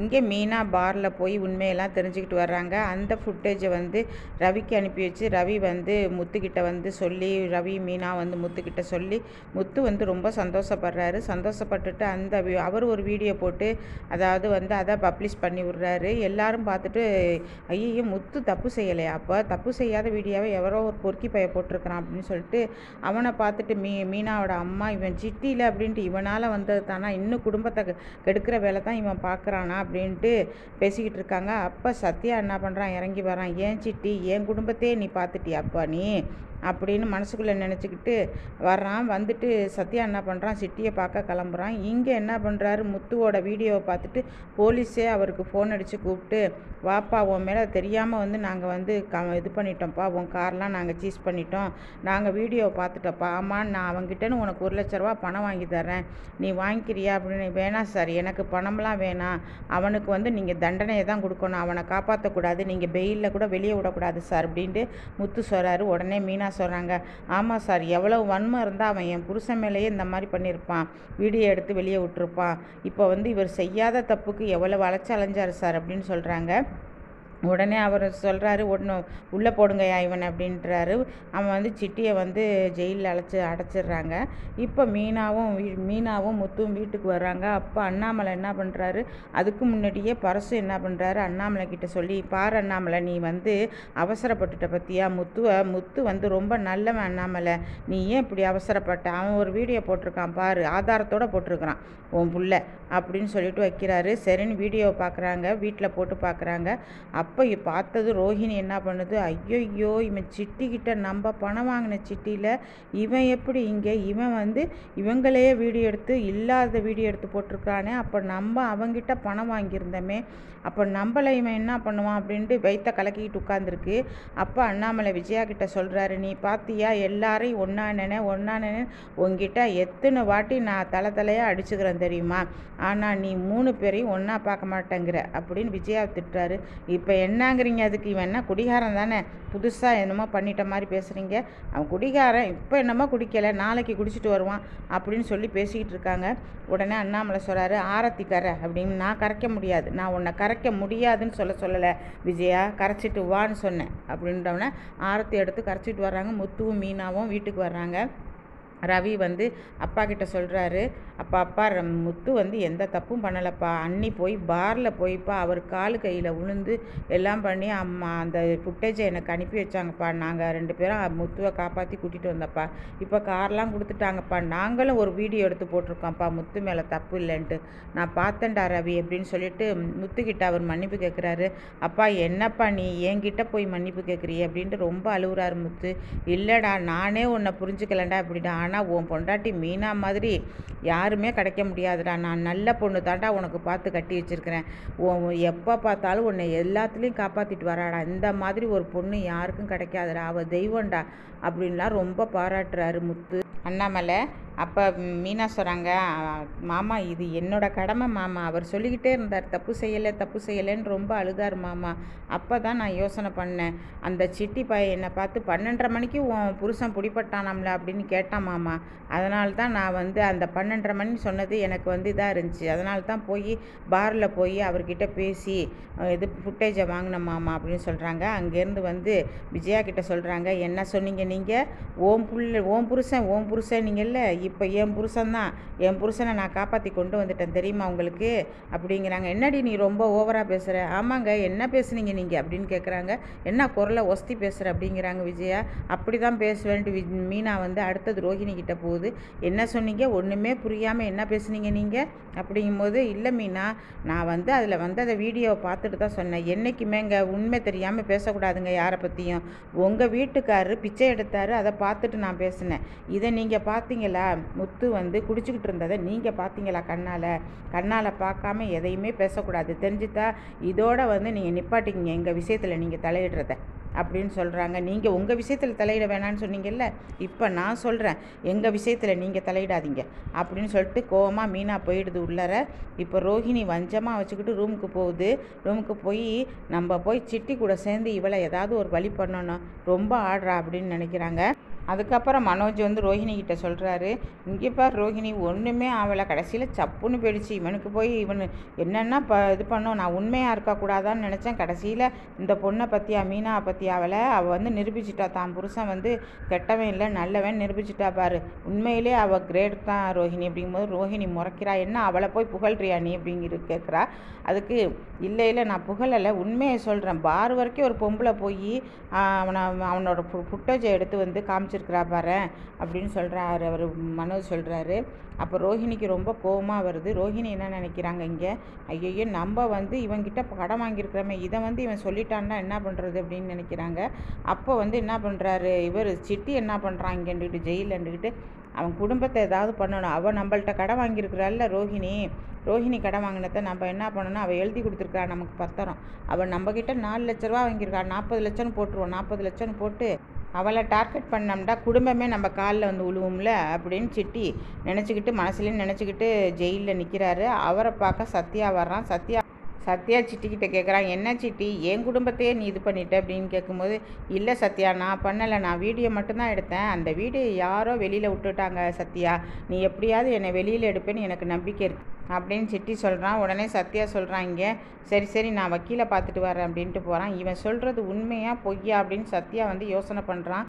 இங்கே மீனா பாரில் போய் உண்மையெல்லாம் தெரிஞ்சுக்கிட்டு வர்றாங்க. அந்த ஃபுட்டேஜை வந்து ரவிக்கு அனுப்பி வச்சு ரவி வந்து முத்துக்கிட்ட வந்து சொல்லி ரவி மீனா வந்து முத்துக்கிட்ட சொல்லி முத்து வந்து ரொம்ப சந்தோஷப்படுறாரு. சந்தோஷப்பட்டுட்டு அவர் ஒரு வீடியோ போட்டு அதாவது வந்து அதை பப்ளிஷ் பண்ணி விட்றாரு. எல்லாரும் பார்த்துட்டு ஐயோ முத்து தப்பு செய்யலையா, அப்போ தப்பு செய்யாத வீடியோவை எவரோ ஒரு பொறுக்கி பைய போட்டிருக்கிறான் அப்படின்னு சொல்லிட்டு அவனை பார்த்துட்டு மீனாவோட அம்மா இவன் சிட்டியில் அப்படின்ட்டு இவனால் வந்தது தானா, இன்னும் குடும்பத்தை கெடுக்கிற வேலை தான் இவன் பார்க்குறானா அப்படின்ட்டு பேசிக்கிட்டு இருக்காங்க. அப்போ சத்யா என்ன பண்ணுறான், இறங்கி வரான். ஏன் சிட்டி, என் குடும்பத்தையே நீ பார்த்துட்டியாப்பா நீ அப்படின்னு மனசுக்குள்ளே நினச்சிக்கிட்டு வர்றான். வந்துட்டு சத்யா என்ன பண்ணுறான், சிட்டியை பார்க்க கிளம்புறான். இங்கே என்ன பண்ணுறாரு, முத்துவோட வீடியோவை பார்த்துட்டு போலீஸே அவருக்கு ஃபோன் அடித்து கூப்பிட்டு வாப்பா உன் மேலே தெரியாமல் வந்து நாங்கள் வந்து இது பண்ணிட்டோம்ப்பா, உன் கார்லாம் நாங்கள் சீஸ் பண்ணிட்டோம், நாங்கள் வீடியோவை பார்த்துட்டோப்பா. ஆமாம், நான் அவங்ககிட்டன்னு உனக்கு 1,00,000 ரூபா பணம் வாங்கி தரேன், நீ வாங்கிக்கிறியா அப்படின்னு. வேணாம் சார், எனக்கு பணம்லாம் வேணாம், அவனுக்கு வந்து நீங்கள் தண்டனையை தான் கொடுக்கணும், அவனை காப்பாற்றக்கூடாது, நீங்கள் பெயிலில் கூட வெளியே விடக்கூடாது சார் அப்படின்ட்டு முத்து சொல்கிறாரு. உடனே மீனா சொல்கிறாங்க, ஆமாம் சார், எவ்வளோ வன்மம் இருந்தால் அவன் என் புருஷன் மேலேயே இந்த மாதிரி பண்ணியிருப்பான், வீடியோ எடுத்து வெளியே விட்டுருப்பான், இப்போ வந்து இவர் செய்யாத தப்புக்கு எவ்வளோ அலைஞ்சார் சார் அப்படின்னு சொல்கிறாங்க. உடனே அவர் சொல்கிறாரு, உள்ளே போடுங்கய்யா இவன் அப்படின்றாரு. அவன் வந்து சிட்டியை வந்து ஜெயிலில் அடைச்சிடுறாங்க. இப்போ மீனாவும் முத்துவும் வீட்டுக்கு வர்றாங்க. அப்போ அண்ணாமலை என்ன பண்ணுறாரு, அதுக்கு முன்னாடியே பரசு என்ன பண்ணுறாரு, அண்ணாமலை கிட்ட சொல்லி, பாரு அண்ணாமலை, நீ வந்து அவசரப்பட்டுட்ட பற்றியா, முத்து வந்து ரொம்ப நல்லவன் அண்ணாமலை, நீ ஏன் இப்படி அவசரப்பட்ட, அவன் ஒரு வீடியோ போட்டிருக்கான் பாரு, ஆதாரத்தோடு போட்டிருக்கிறான் உன் புள்ள அப்படின்னு சொல்லிட்டு வைக்கிறாரு. சரின்னு வீடியோவை பார்க்குறாங்க, வீட்டில் போட்டு பார்க்குறாங்க. அப்போ பார்த்தது ரோஹிணி என்ன பண்ணுது, ஐயோ இவன் சிட்டிக்கிட்ட நம்ம பணம் வாங்கின சிட்டியில் இவன் எப்படி இங்கே, இவன் வந்து இவங்களையே வீடியோ எடுத்து இல்லாத வீடியோ எடுத்து போட்டிருக்கானே, அப்போ நம்ம அவங்கிட்ட பணம் வாங்கியிருந்தோமே, அப்போ நம்மளை இவன் என்ன பண்ணுவான் அப்படின்ட்டு வயிற்ற கலக்கிக்கிட்டு உட்காந்துருக்கு. அப்போ அண்ணாமலை விஜயா கிட்ட சொல்கிறாரு, நீ பார்த்தியா எல்லாரையும் ஒன்றா நினை உங்ககிட்ட எத்தனை வாட்டி நான் தலையாக அடிச்சுக்கிறேன் தெரியுமா, ஆனால் நீ 3 பேரையும் ஒன்றா பார்க்க மாட்டேங்கிற அப்படின்னு விஜயா திட்டுறாரு. இப்போ என்னங்கிறீங்க, அதுக்கு இவன் என்ன குடிகாரன் தானே, புதுசாக என்னமோ பண்ணிட்ட மாதிரி பேசுகிறீங்க, அவன் குடிகாரன், இப்போ என்னமோ குடிக்கலை, நாளைக்கு குடிச்சிட்டு வருவான் அப்படின்னு சொல்லி பேசிக்கிட்டு இருக்காங்க. உடனே அண்ணாமலை சொல்கிறாரு, ஆரத்திக்கார அப்படின்னு, நான் கரைக்க முடியாது, நான் உன்னை கரைக்க முடியாதுன்னு சொல்லலை விஜயா, கரைச்சிட்டு வான்னு சொன்னேன் அப்படின்றவன ஆரத்தி எடுத்து கரைச்சிட்டு வர்றாங்க. முத்துவும் மீனாவும் வீட்டுக்கு வர்றாங்க. ரவி வந்து அப்பா கிட்ட சொல்கிறாரு, அப்பா முத்து வந்து எந்த தப்பும் பண்ணலைப்பா, அண்ணி போய் பாரில் போய்ப்பா அவர் காலு கையில் விழுந்து எல்லாம் பண்ணி அம்மா அந்த ஃபுட்டேஜை எனக்கு அனுப்பி வச்சாங்கப்பா, நாங்கள் 2 பேரும் முத்துவை காப்பாற்றி கூட்டிகிட்டு வந்தப்பா, இப்போ கார்லாம் கொடுத்துட்டாங்கப்பா, நாங்களும் ஒரு வீடியோ எடுத்து போட்டிருக்கோம்ப்பா, முத்து மேலே தப்பு இல்லைன்ட்டு, நான் பார்த்தேன்டா ரவி அப்படின்னு சொல்லிட்டு முத்துக்கிட்ட அவர் மன்னிப்பு கேட்குறாரு. அப்பா என்னப்பா நீ என்கிட்ட போய் மன்னிப்பு கேட்குறீ அப்படின்ட்டு ரொம்ப அழுகுறாரு முத்து. இல்லைடா, நானே உன்னை புரிஞ்சுக்கலண்டா அப்படின்னா, ஆனால் உன் பொண்டாட்டி மீனா மாதிரி யாருமே கிடைக்க முடியாதுடா, நான் நல்ல பொண்ணு தாண்டா உனக்கு பார்த்து கட்டி வச்சுருக்கிறேன், எப்போ பார்த்தாலும் உன்னை எல்லாத்துலேயும் காப்பாற்றிட்டு வராடா, இந்த மாதிரி ஒரு பொண்ணு யாருக்கும் கிடைக்காதுடா, அவள் தெய்வம்டா அப்படின்லாம் ரொம்ப பாராட்டுறாரு முத்து. அண்ணாமலை அப்போ மீனா சொல்கிறாங்க, மாமா இது என்னோட கடமை மாமா, அவர் சொல்லிக்கிட்டே இருந்தார் தப்பு செய்யலைன்னு ரொம்ப அழுதார் மாமா. அப்போ தான் நான் யோசனை பண்ணேன், அந்த சிட்டி பையன் என்னை பார்த்து 12:30 மணிக்கு உன் புருஷன் பிடிப்பட்டானாம்ல அப்படின்னு கேட்டான் மாமா, அதனால தான் நான் வந்து அந்த 12:30 மணி சொன்னது எனக்கு வந்து இதாக இருந்துச்சு, அதனால தான் போய் பாரில் போய் அவர்கிட்ட பேசி இது ஃபுட்டேஜை வாங்கினேன் மாமா அப்படின்னு சொல்கிறாங்க. அங்கேருந்து வந்து விஜயா கிட்ட சொல்கிறாங்க, என்ன சொன்னீங்க நீங்கள், ஓம் புருஷன் நீங்கள்ல, இப்போ என் புருஷனை நான் காப்பாற்றி கொண்டு வந்துட்டேன் தெரியுமா உங்களுக்கு அப்படிங்கிறாங்க. என்னடி நீ ரொம்ப ஓவராக பேசுகிற, ஆமாங்க என்ன பேசுனீங்க நீங்கள் அப்படின்னு கேட்குறாங்க. என்ன குரலை ஒஸ்தி பேசுகிற அப்படிங்கிறாங்க விஜயா. அப்படி தான் பேசுவேன்ட்டு மீனா வந்து அடுத்தது ரோஹிணி கிட்ட போகுது. என்ன சொன்னீங்க, ஒன்றுமே புரியாமல் என்ன பேசுனீங்க நீங்கள் அப்படிங்கும்போது, இல்லை மீனா, நான் வந்து அதில் வந்து அதை வீடியோவை பார்த்துட்டு தான் சொன்னேன், என்றைக்குமேங்க உண்மை தெரியாமல் பேசக்கூடாதுங்க யாரை பற்றியும், உங்கள் வீட்டுக்காரரு பிச்சை எடுத்தார், அதை பார்த்துட்டு நான் பேசினேன், இதை நீங்கள் பார்த்தீங்களா, முத்து வந்து குடிச்சிக்கிட்டு இருந்ததை நீங்கள் பார்த்தீங்களா கண்ணால் பார்க்காம எதையுமே பேசக்கூடாது, தெரிஞ்சுட்டா இதோட வந்து நீங்கள் நிப்பாட்டிக்கிங்க எங்கள் விஷயத்தில் நீங்கள் தலையிடுறத அப்படின்னு சொல்கிறாங்க. நீங்கள் உங்கள் விஷயத்தில் தலையிட வேணான்னு சொன்னீங்கல்ல, இப்போ நான் சொல்கிறேன் எங்கள் விஷயத்தில் நீங்கள் தலையிடாதீங்க அப்படின்னு சொல்லிட்டு கோவமாக மீனா போயிடுது உள்ளர. இப்போ ரோஹிணி வஞ்சமாக வச்சுக்கிட்டு ரூமுக்கு போகுது. ரூமுக்கு போய் நம்ம போய் சிட்டி கூட சேர்ந்து இவளை ஏதாவது ஒரு வழி பண்ணணும், ரொம்ப ஆடுறா அப்படின்னு நினைக்கிறாங்க. அதுக்கப்புறம் மனோஜ் வந்து ரோஹிணி கிட்ட சொல்கிறாரு, இங்கே பார் ரோஹிணி ஒன்றுமே ஆகலை, கடைசியில் சப்புன்னு போயிடுச்சு. இவனுக்கு போய் என்னென்னா இது பண்ணோம், நான் உண்மையாக இருக்கக்கூடாதான்னு நினச்சேன். கடைசியில் இந்த பொண்ணை பற்றியா, மீனாவை பற்றி அவள் வந்து நிரூபிச்சிட்டா, தான் புருஷன் வந்து கெட்டவன் இல்லை நல்லவன் நிரூபிச்சிட்டா பாரு. உண்மையிலே அவள் கிரேட் தான் ரோஹிணி. அப்படிங்கும்போது ரோஹிணி முறைக்கிறா, என்ன அவளை போய் புகழ்றியா நீ அப்படிங்கிற கேட்குறா. அதுக்கு இல்லை இல்லை நான் புகழலை, உண்மையை சொல்கிறேன். பார் வரைக்கும் ஒரு பொம்பளை போய் அவனோட ஃபுட்டேஜை எடுத்து வந்து காமிச்சிருக்கிறா பாரு அப்படின்னு சொல்கிறாரு அவர். மனோஜ் சொல்கிறாரு. அப்போ ரோஹிணிக்கு ரொம்ப கோபமாக வருது. ரோஹிணி என்ன நினைக்கிறாங்க இங்கே, ஐயோ நம்ம வந்து இவன்கிட்ட கடன் வாங்கியிருக்கிறோமே, இதை வந்து இவன் சொல்லிட்டான்னா என்ன பண்ணுறது அப்படின்னு நினைக்கிறாங்க. அப்போ வந்து என்ன பண்ணுறாரு இவர் சிட்டி, என்ன பண்ணுறான் இங்கேண்டுக்கிட்டு ஜெயிலில் இருந்துக்கிட்டு அவன் குடும்பத்தை ஏதாவது பண்ணணும். அவள் நம்மள்கிட்ட கடன் வாங்கியிருக்கிறாள்ல ரோஹிணி கடன் வாங்கினதை நம்ம என்ன பண்ணணும், அவள் எழுதி கொடுத்துருக்கா நமக்கு பத்திரம். அவள் நம்மக்கிட்ட 4 லட்ச ரூபா வாங்கியிருக்கா, 40 லட்சம்னு போட்டுருவோம். 40 லட்சம்னு போட்டு அவளை டார்கெட் பண்ணோம்னா குடும்பமே நம்ம காலில் வந்து உழுவும்ல அப்படின்னு சிட்டி நினச்சிக்கிட்டு மனசுலேயும் நினச்சிக்கிட்டு ஜெயிலில் நிற்கிறாரு. அவரை பார்க்க சத்யா வர்றான். சத்யா சிட்டிக்கிட்ட கேட்குறான், என்ன சிட்டி என் குடும்பத்தையே நீ இது பண்ணிட்ட அப்படின்னு கேட்கும்போது, இல்லை சத்யா நான் பண்ணலை, நான் வீடியோ மட்டும்தான் எடுத்தேன். அந்த வீடியோ யாரோ வெளியில் விட்டுட்டாங்க சத்யா, நீ எப்படியாவது என்னை வெளியில் எடுப்பேன்னு எனக்கு நம்பிக்கை இருக்கு அப்படின்னு சிட்டி சொல்கிறான். உடனே சத்யா சொல்கிறான், இங்கே சரி நான் வக்கீலை பார்த்துட்டு வரேன் அப்படின்ட்டு போகிறான். இவன் சொல்கிறது உண்மையா பொய்யா அப்படின்னு சத்யா வந்து யோசனை பண்ணுறான்.